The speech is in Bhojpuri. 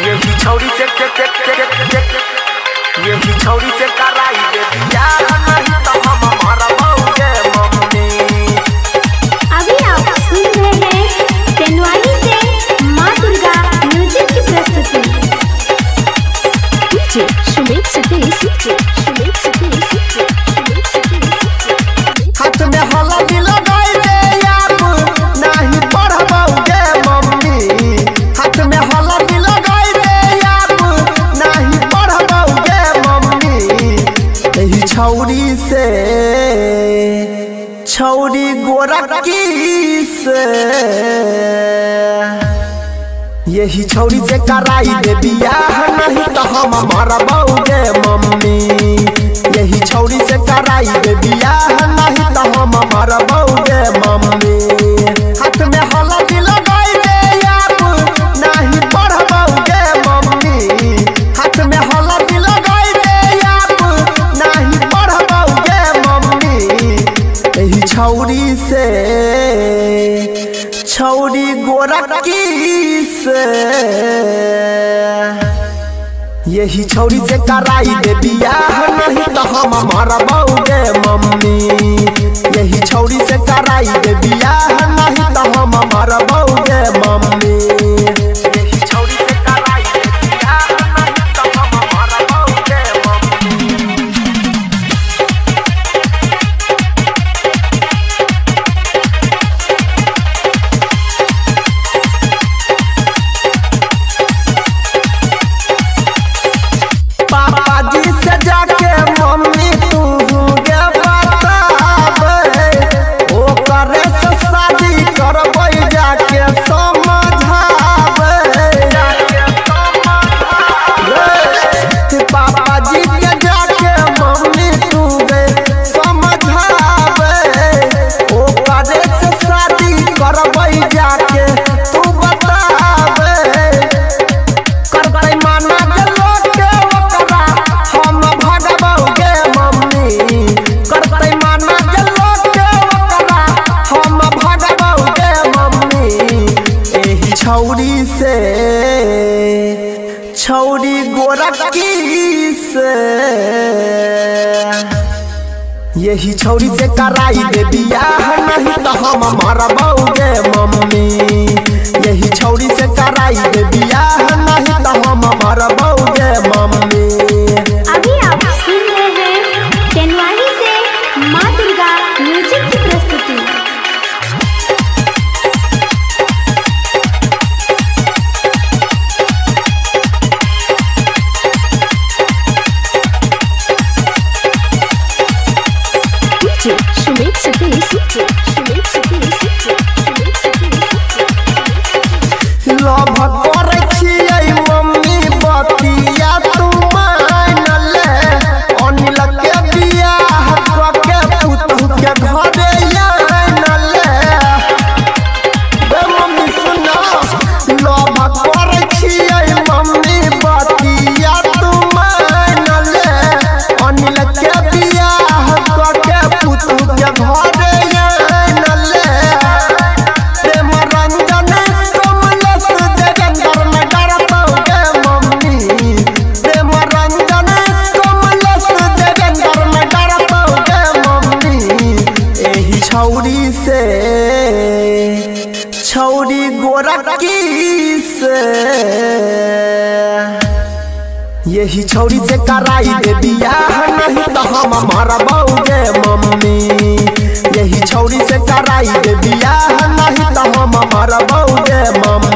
यही छौरी से यही छौरी से कराई दे बियाह नहीं तो हम मरबौगे मम्मी। अभी आप सुन रहे हैं तेनवाली से माँ दुर्गा म्यूजिक की प्रस्तुति। डीजे सुमित सतीश, हाथ में हल्दी लगाई दे आप नहीं पढ़बौगे मम्मी। हाथ में हल्दी लगाई दे आप नहीं पढ़बौगे मम्मी। यही छौरी से छौरी गोरखी से यही छौरी से कराई दे बियाह नहीं तो हम मरबौगे मम्मी। यही छौरी से कराई दे बियाह नहीं तो हम मरबौगे मम्मी। हाथ में हल्दी लगाई दे आप नहीं पढ़बौगे मम्मी। हाथ में हल्दी लगाई दे आप नहीं पढ़बौगे मम्मी। यही छौरी से छौरी गोरखी से यही छौरी से कराई दे बियाह नहीं तो हम मरबौगे मम्मी। यही छौरी से कराई दे बियाह नहीं तो हम मरबौगे मम्मी। यही छौरी से कराई दे बियाह नहीं तो हम मरबौगे मम्मी। पापाजी से जाके मम्मी तू गे बताबे ओ करे से शादी करबै जाके समझाबे। पापाजी के जाके मम्मी तू गे समझाबे ओ करे से शादी करबै जाके तू बताबे। करबै माना गलो के ओकरा हम भगबौगे मम्मी। करबै माना गलो के ओकरा हम भगबौगे मम्मी। एही छौरी से छौरी गोरखी से यही छौरी से कराई दे बियाह नहीं तो हम मरबौगे मम्मी। यही छौरी से कराई दे बियाह नहीं तो हम मरबौगे मम्मी। अभी आप सुन रहे हैं तेनवाली से माँ दुर्गा म्यूजिक की प्रस्तुति। डीजे सुमित सतीश, लव करे छियै मम्मी बतिया तू मान ले। अनिल के बियाह क के पुतहु के घरे आन ले। बे मम्मी सुना लव करे छियै मम्मी बतिया तू मान ले। अनिल के बियाह क के पुतहु के घरे आन ले। प्रेम रंजन कमलेश देवेंद्र में डरबौगे मम्मी। प्रेम रंजन कमलेश देवेंद्र में डरबौगे मम्मी। एही छौरी से छौरी गोरखी से यही छौरी से कराई दे बियाह नहीं तो हम मरबौगे मम्मी। यही छौरी से कराई दे बियाह नहीं तो हम मरबौगे मम्मी।